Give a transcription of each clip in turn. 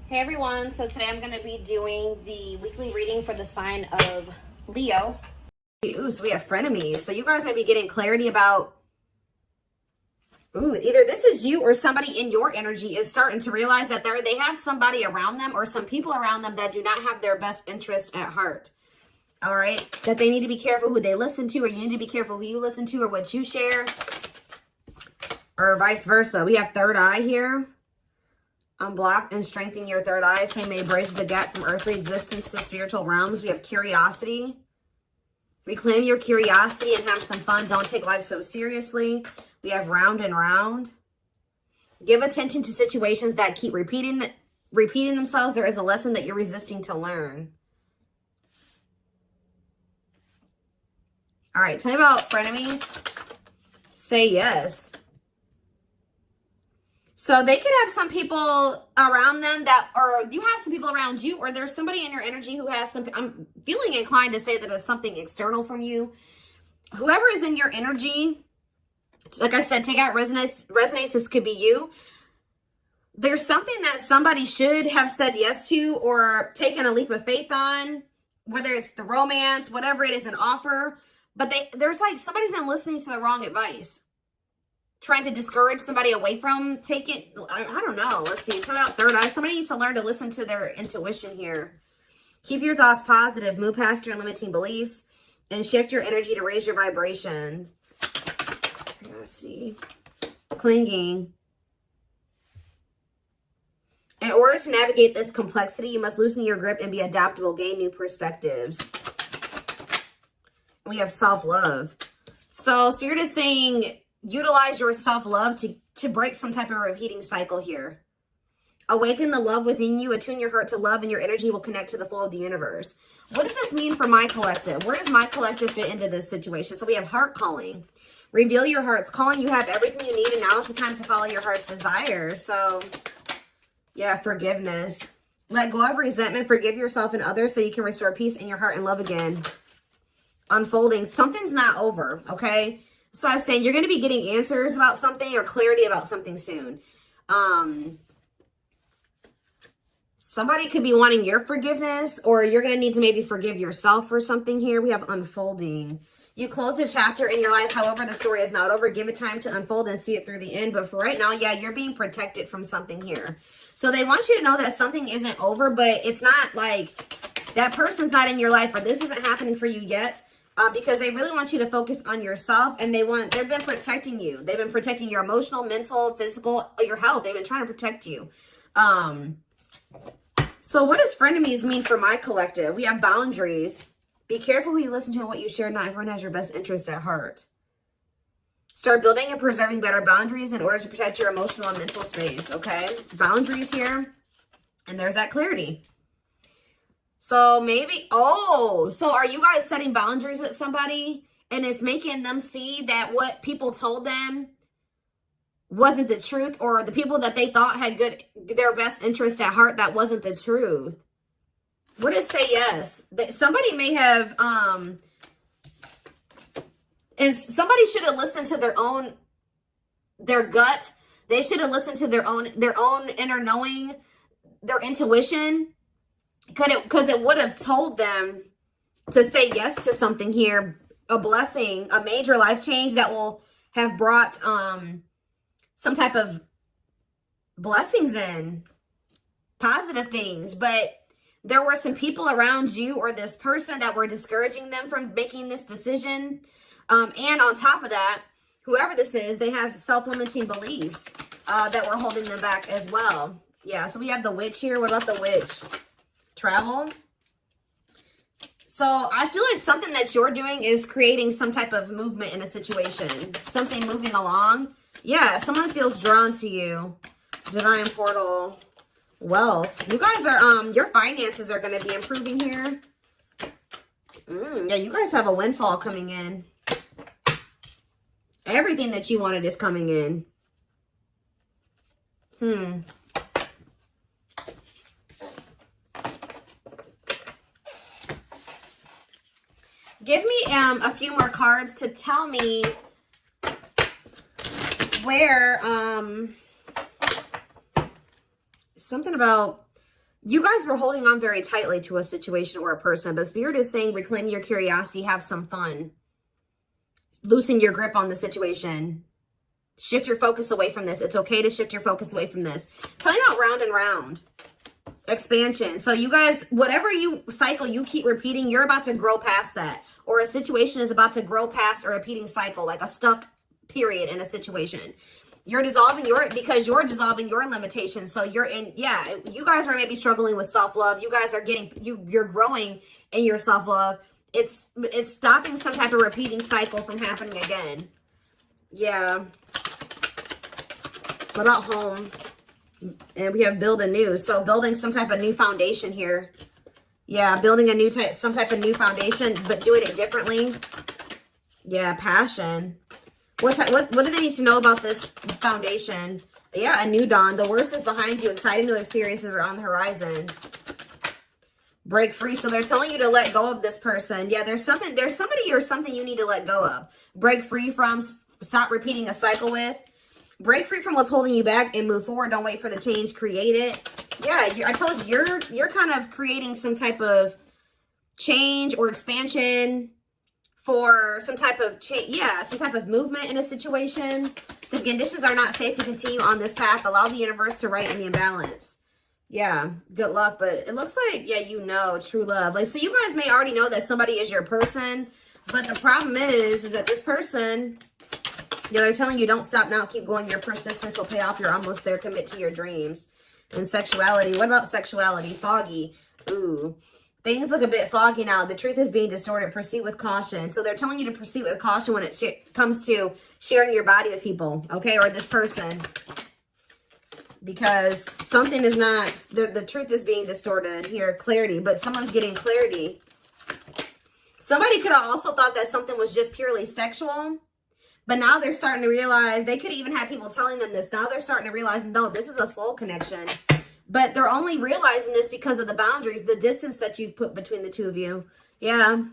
Hey everyone, so today I'm going to be doing the weekly reading for the sign of Leo. Ooh, so we have frenemies. So you guys may be getting clarity about, either this is you or somebody in your energy is starting to realize that they have somebody around them or some people around them that do not have their best interest at heart. All right? That they need to be careful who they listen to, or you need to be careful who you listen to or what you share, or vice versa. We have third eye here. Unblock and strengthen your third eye, so you may bridge the gap from earthly existence to spiritual realms. We have curiosity. Reclaim your curiosity and have some fun. Don't take life so seriously. We have round and round. Give attention to situations that keep repeating themselves. There is a lesson that you're resisting to learn. All right, tell me about frenemies. Say yes. So they could have some people around them that, or you have some people around you, or there's somebody in your energy who has some, I'm feeling inclined to say that it's something external from you. Whoever is in your energy, like I said, take out resonance. This could be you. There's something that somebody should have said yes to or taken a leap of faith on, whether it's the romance, whatever it is, an offer. But there's like somebody's been listening to the wrong advice. Trying to discourage somebody away from taking, I don't know. Let's see. Talk about third eye. Somebody needs to learn to listen to their intuition here. Keep your thoughts positive. Move past your limiting beliefs. And shift your energy to raise your vibration. Curiosity. Clinging. In order to navigate this complexity, you must loosen your grip and be adaptable. Gain new perspectives. We have self-love. So Spirit is saying, utilize your self-love to break some type of repeating cycle here. Awaken the love within you. Attune your heart to love, and your energy will connect to the flow of the universe. What does this mean for my collective? Where does my collective fit into this situation? So we have heart calling. Reveal your heart's calling. You have everything you need, and now is the time to follow your heart's desires. So, yeah, forgiveness. Let go of resentment. Forgive yourself and others so you can restore peace in your heart and love again. Unfolding. Something's not over, okay? So I was saying you're going to be getting answers about something or clarity about something soon. Somebody could be wanting your forgiveness, or you're going to need to maybe forgive yourself for something here. We have unfolding. You close a chapter in your life. However, the story is not over. Give it time to unfold and see it through the end. But for right now, yeah, you're being protected from something here. So they want you to know that something isn't over, but it's not like that person's not in your life, or this isn't happening for you yet. Because they really want you to focus on yourself, and they've been protecting you. They've been protecting your emotional, mental, physical, your health. They've been trying to protect you. So what does frenemies mean for my collective? We have boundaries. Be careful who you listen to and what you share. Not everyone has your best interest at heart. Start building and preserving better boundaries in order to protect your emotional and mental space, okay? Boundaries here. And there's that clarity. So maybe, so are you guys setting boundaries with somebody and it's making them see that what people told them wasn't the truth, or the people that they thought had their best interest at heart, that wasn't the truth? What is say yes? That somebody may have, somebody should have listened to their gut. They should have listened to their own inner knowing, their intuition. Because it would have told them to say yes to something here, a blessing, a major life change that will have brought some type of blessings in, positive things. But there were some people around you or this person that were discouraging them from making this decision. And on top of that, whoever this is, they have self-limiting beliefs that were holding them back as well. Yeah, so we have the witch here. What about the witch? Travel. So I feel like something that you're doing is creating some type of movement in a situation. Something moving along. Yeah, someone feels drawn to you. Divine portal. Wealth. You guys are, your finances are going to be improving here. Yeah, you guys have a windfall coming in. Everything that you wanted is coming in. Give me a few more cards to tell me where, something about you guys were holding on very tightly to a situation or a person, but Spirit is saying reclaim your curiosity, have some fun. Loosen your grip on the situation. Shift your focus away from this. It's okay to shift your focus away from this. Telling out round and round. Expansion. So you guys, whatever you cycle you keep repeating, you're about to grow past that. Or a situation is about to grow past a repeating cycle, like a stuck period in a situation. You're dissolving because you're dissolving your limitations. So you're in, yeah, you guys are maybe struggling with self-love. You guys are you're growing in your self-love. It's stopping some type of repeating cycle from happening again. Yeah. What about home? And we have build anew. So building some type of new foundation here. Yeah, building some type of new foundation, but doing it differently. Yeah, passion. What do they need to know about this foundation? Yeah, a new dawn. The worst is behind you. Exciting new experiences are on the horizon. Break free. So they're telling you to let go of this person. Yeah, there's somebody or something you need to let go of. Break free from, stop repeating a cycle with. Break free from what's holding you back and move forward. Don't wait for the change. Create it. Yeah, I told you, you're kind of creating some type of change or expansion for some type of change, yeah, some type of movement in a situation. The conditions are not safe to continue on this path. Allow the universe to right in the imbalance. Yeah, good luck. But it looks like, yeah, you know, true love. Like, so you guys may already know that somebody is your person, but the problem is that this person, yeah, they're telling you don't stop now, keep going. Your persistence will pay off. You're almost there. Commit to your dreams. And sexuality. What about sexuality? Foggy. Ooh. Things look a bit foggy now. The truth is being distorted. Proceed with caution. So they're telling you to proceed with caution when it comes to sharing your body with people, okay, or this person. Because something is not, the truth is being distorted here. Clarity, but someone's getting clarity. Somebody could have also thought that something was just purely sexual, but now they're starting to realize, they could even have people telling them this. Now they're starting to realize, no, this is a soul connection. But they're only realizing this because of the boundaries, the distance that you put between the two of you. Yeah.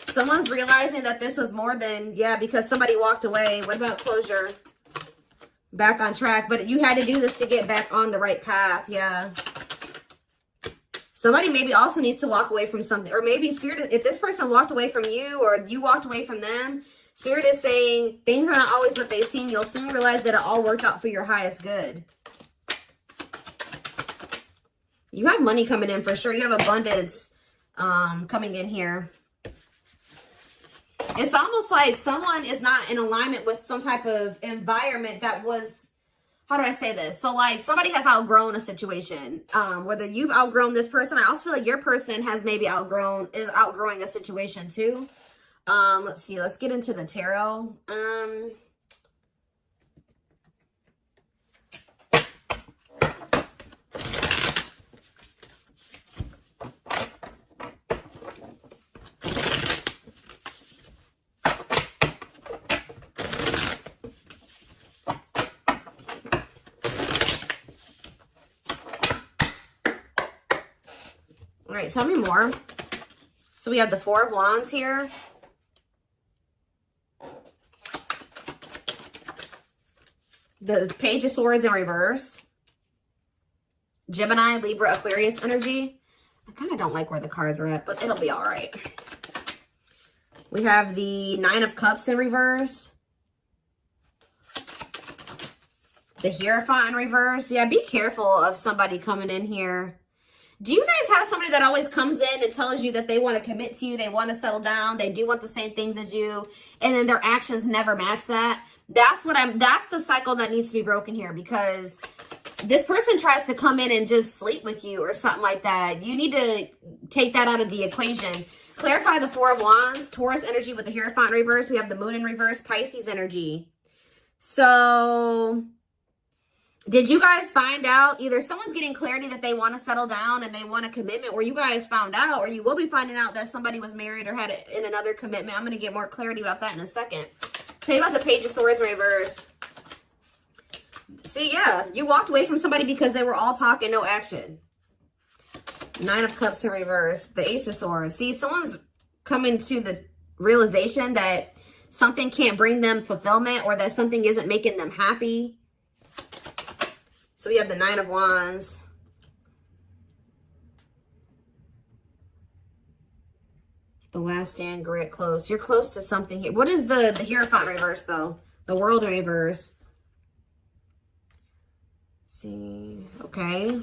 Someone's realizing that this was more than, yeah, because somebody walked away. What about closure? Back on track. But you had to do this to get back on the right path. Yeah. Somebody maybe also needs to walk away from something. Or maybe Spirit, if this person walked away from you or you walked away from them, Spirit is saying things are not always what they seem. You'll soon realize that it all worked out for your highest good. You have money coming in for sure. You have abundance coming in here. It's almost like someone is not in alignment with some type of environment that was, how do I say this? So like somebody has outgrown a situation. Whether you've outgrown this person, I also feel like your person has maybe is outgrowing a situation too. Let's see. Let's get into the tarot. All right, tell me more. So we have the Four of Wands here. The Page of Swords in reverse. Gemini, Libra, Aquarius energy. I kind of don't like where the cards are at, but it'll be all right. We have the Nine of Cups in reverse. The Hierophant in reverse. Yeah, be careful of somebody coming in here. Do you guys have somebody that always comes in and tells you that they want to commit to you, they want to settle down, they do want the same things as you, and then their actions never match that? That's the cycle that needs to be broken here, because this person tries to come in and just sleep with you or something like that. You need to take that out of the equation. Clarify the Four of Wands, Taurus energy with the Hierophant in reverse. We have the Moon in reverse, Pisces energy. So did you guys find out, either someone's getting clarity that they want to settle down and they want a commitment, or you guys found out, or you will be finding out that somebody was married or had in another commitment. I'm going to get more clarity about that in a second. Tell you about the Page of Swords in reverse. See, yeah, you walked away from somebody because they were all talk and no action. Nine of Cups in reverse. The Ace of Swords. See, someone's coming to the realization that something can't bring them fulfillment, or that something isn't making them happy. So we have the Nine of Wands. The last stand, grit, close. You're close to something here. What is the Hierophant reverse, though? The World reverse. See, okay.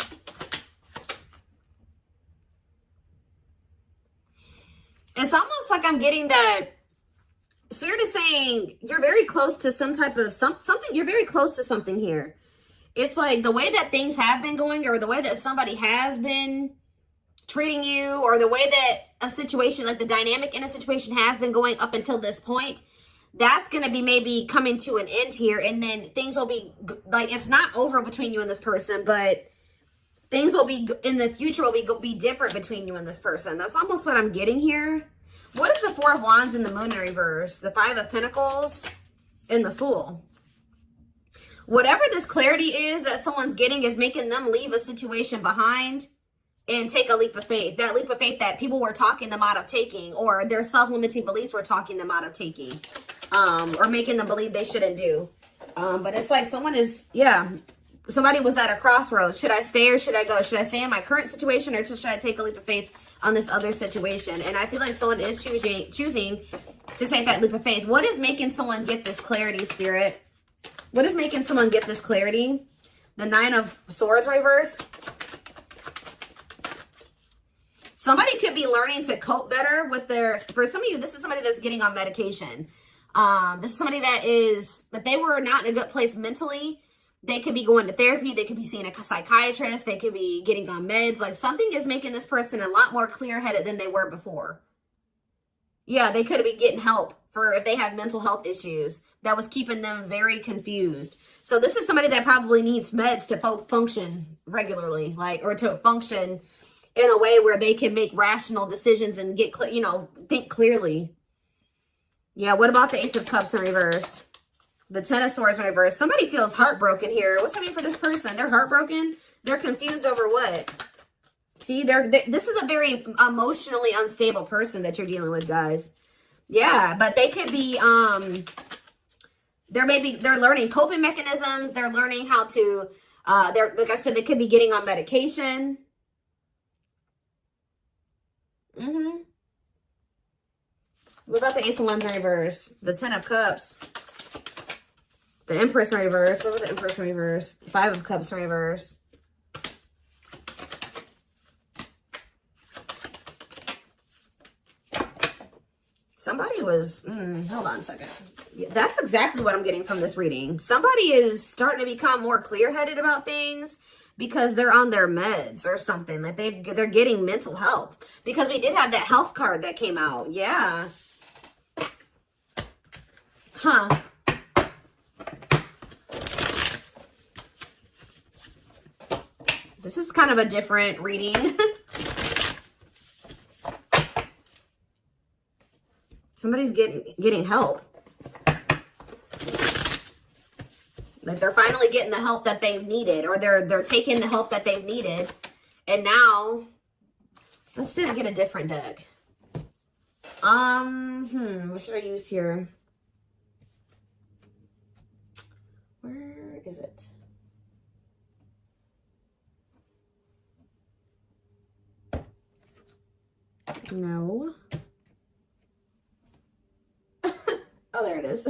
It's almost like I'm getting that Spirit is saying you're very close to some type of something. You're very close to something here. It's like the way that things have been going, or the way that somebody has been treating you, or the way that a situation, like the dynamic in a situation has been going up until this point, that's going to be maybe coming to an end here. And then things will be like, it's not over between you and this person, but things will be in the future will be different between you and this person. That's almost what I'm getting here. What is the Four of Wands and the Moon in reverse? The Five of Pentacles and the Fool. Whatever this clarity is that someone's getting is making them leave a situation behind and take a leap of faith. That leap of faith that people were talking them out of taking, or their self-limiting beliefs were talking them out of taking, or making them believe they shouldn't do. But it's like someone is, yeah, somebody was at a crossroads. Should I stay or should I go? Should I stay in my current situation, or should I take a leap of faith on this other situation? And I feel like someone is choosing to take that leap of faith. What is making someone get this clarity, Spirit? What is making someone get this clarity? The Nine of Swords reverse. Somebody could be learning to cope better with their, for some of you, this is somebody that's getting on medication. This is somebody that they were not in a good place mentally. They could be going to therapy. They could be seeing a psychiatrist. They could be getting on meds. Like something is making this person a lot more clear-headed than they were before. Yeah, they could be getting help for if they have mental health issues that was keeping them very confused. So this is somebody that probably needs meds to function regularly, like, or to function in a way where they can make rational decisions and get, think clearly. Yeah, what about the Ace of Cups in reverse? The Ten of Swords in reverse. Somebody feels heartbroken here. What's happening for this person? They're heartbroken. They're confused over what? See, this is a very emotionally unstable person that you're dealing with, guys. Yeah, but they could be, they're learning coping mechanisms. They're learning how to, like I said, they could be getting on medication. What about the Ace of Wands in reverse? The Ten of Cups. The Empress in reverse. What about the Empress in reverse? Five of Cups in reverse. Somebody was, hold on a second. Yeah, that's exactly what I'm getting from this reading. Somebody is starting to become more clear-headed about things because they're on their meds or something. Like they're getting mental help. Because we did have that health card that came out. Yeah. Huh. This is kind of a different reading. Somebody's getting help. Like they're finally getting the help that they've needed, or they're taking the help that they've needed. And now, let's see if I get a different deck. What should I use here? Where is it? No. Oh, there it is.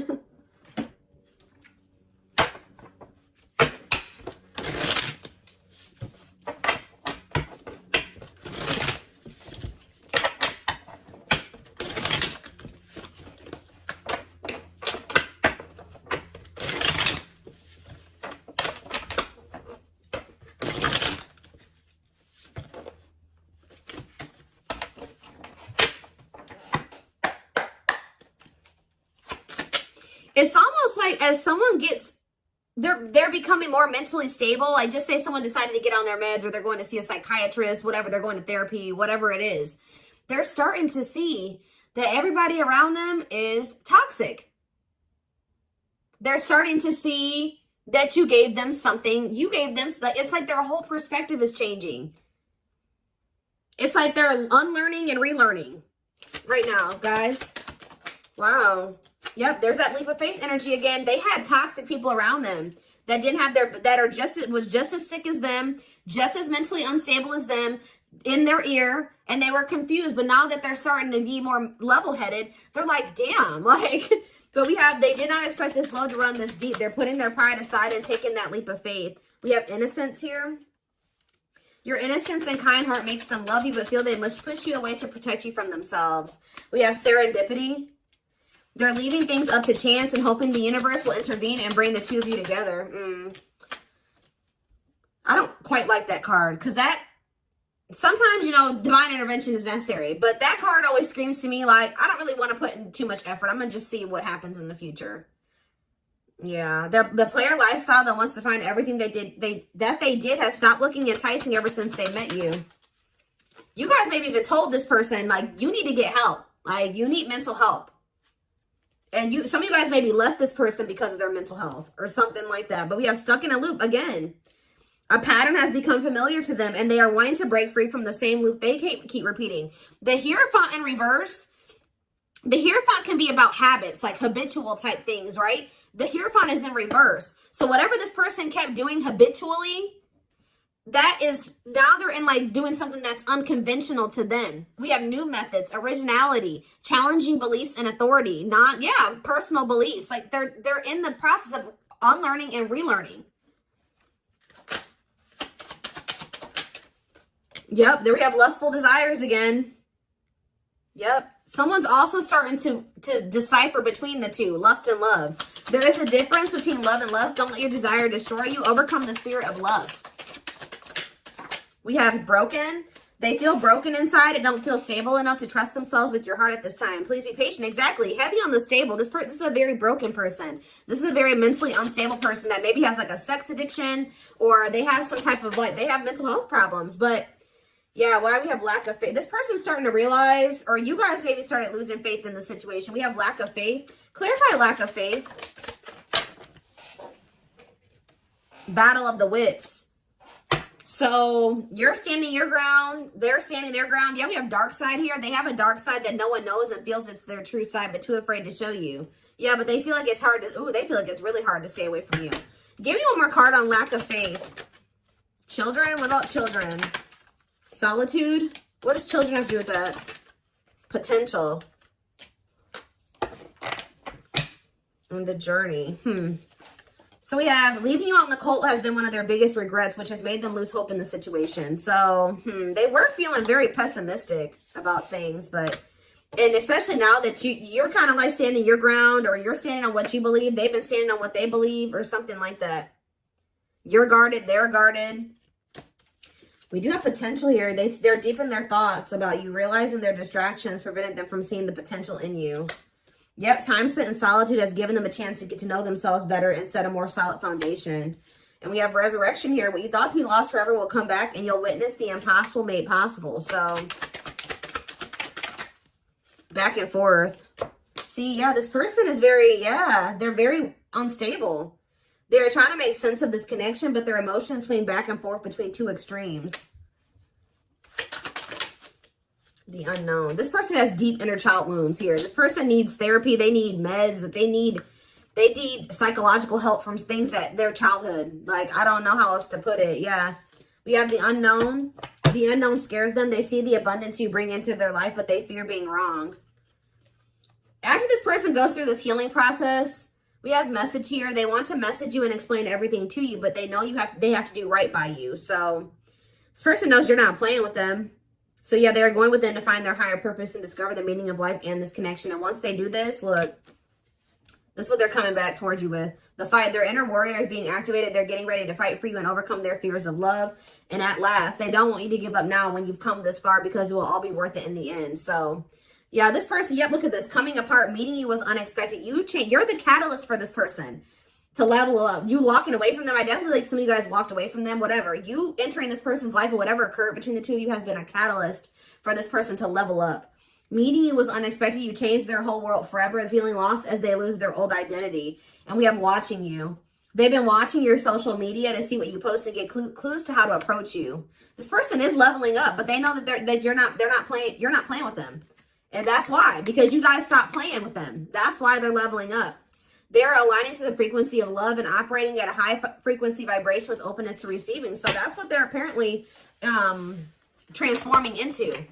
It's almost like as someone gets, they're becoming more mentally stable. Like just say someone decided to get on their meds, or they're going to see a psychiatrist, whatever, they're going to therapy, whatever it is. They're starting to see that everybody around them is toxic. They're starting to see that you gave them something. You gave them, it's like their whole perspective is changing. It's like they're unlearning and relearning right now, guys. Wow. Yep, there's that leap of faith energy again. They had toxic people around them that didn't have was just as sick as them, just as mentally unstable as them, in their ear, and they were confused. But now that they're starting to be more level-headed, they're like, damn, like, but they did not expect this love to run this deep. They're putting their pride aside and taking that leap of faith. We have innocence here. Your innocence and kind heart makes them love you, but feel they must push you away to protect you from themselves. We have serendipity. They're leaving things up to chance and hoping the universe will intervene and bring the two of you together. I don't quite like that card, because that, sometimes, you know, divine intervention is necessary. But that card always screams to me like, I don't really want to put in too much effort. I'm going to just see what happens in the future. Yeah, the player lifestyle that wants to find everything they did has stopped looking enticing ever since they met you. You guys maybe even told this person, like, you need to get help. Like, you need mental help. And some of you guys maybe left this person because of their mental health or something like that. But we have stuck in a loop again. A pattern has become familiar to them, and they are wanting to break free from the same loop they keep repeating. The Hierophant in reverse, the Hierophant can be about habits, like habitual type things, right? The Hierophant is in reverse. So whatever this person kept doing habitually, that is, now they're in like doing something that's unconventional to them. We have new methods, originality, challenging beliefs and authority, personal beliefs. Like they're in the process of unlearning and relearning. Yep, there we have lustful desires again. Yep. Someone's also starting to decipher between the two, lust and love. There is a difference between love and lust. Don't let your desire destroy you. Overcome the spirit of lust. We have broken. They feel broken inside and don't feel stable enough to trust themselves with your heart at this time. Please be patient. Exactly. Heavy on the stable. This is a very broken person. This is a very mentally unstable person that maybe has like a sex addiction, or they have some type of they have mental health problems. But yeah, why we have lack of faith. This person's starting to realize, or you guys maybe started losing faith in the situation. We have lack of faith. Clarify lack of faith. Battle of the wits. So you're standing your ground. They're standing their ground. Yeah, we have dark side here. They have a dark side that no one knows and feels it's their true side, but too afraid to show you. Yeah, but they feel like it's hard to, they feel like it's really hard to stay away from you. Give me one more card on lack of faith. Children, without children. Solitude. What does children have to do with that? Potential. And the journey. So we have leaving you out in the cold has been one of their biggest regrets, which has made them lose hope in the situation. So they were feeling very pessimistic about things, and especially now that you're kind of like standing your ground, or you're standing on what you believe. They've been standing on what they believe, or something like that. You're guarded. They're guarded. We do have potential here. They're deep in their thoughts about you, realizing their distractions prevented them from seeing the potential in you. Yep, time spent in solitude has given them a chance to get to know themselves better and set a more solid foundation. And we have resurrection here. What you thought to be lost forever will come back, and you'll witness the impossible made possible. So, back and forth. See, yeah, this person is they're very unstable. They're trying to make sense of this connection, but their emotions swing back and forth between two extremes. The unknown. This person has deep inner child wounds here. This person needs therapy. They need meds. They need psychological help from things that their childhood. Like, I don't know how else to put it. Yeah. We have the unknown. The unknown scares them. They see the abundance you bring into their life, but they fear being wrong. After this person goes through this healing process, we have message here. They want to message you and explain everything to you, but they know they have to do right by you. So this person knows you're not playing with them. So yeah, they're going within to find their higher purpose and discover the meaning of life and this connection. And once they do this, look, this is what they're coming back towards you with. The fight. Their inner warrior is being activated. They're getting ready to fight for you and overcome their fears of love. And at last, they don't want you to give up now when you've come this far, because it will all be worth it in the end. So yeah, this person, look at this. Coming apart, meeting you was unexpected. You're the catalyst for this person to level up. You walking away from them. I definitely like some of you guys walked away from them, whatever. You entering this person's life or whatever occurred between the two of you has been a catalyst for this person to level up. Meeting you was unexpected. You changed their whole world forever, feeling lost as they lose their old identity. And we have watching you. They've been watching your social media to see what you post and get clues to how to approach you. This person is leveling up, but they know that you're not playing with them. And that's why, because you guys stopped playing with them. That's why they're leveling up. They're aligning to the frequency of love and operating at a high frequency vibration with openness to receiving. So that's what they're apparently transforming into.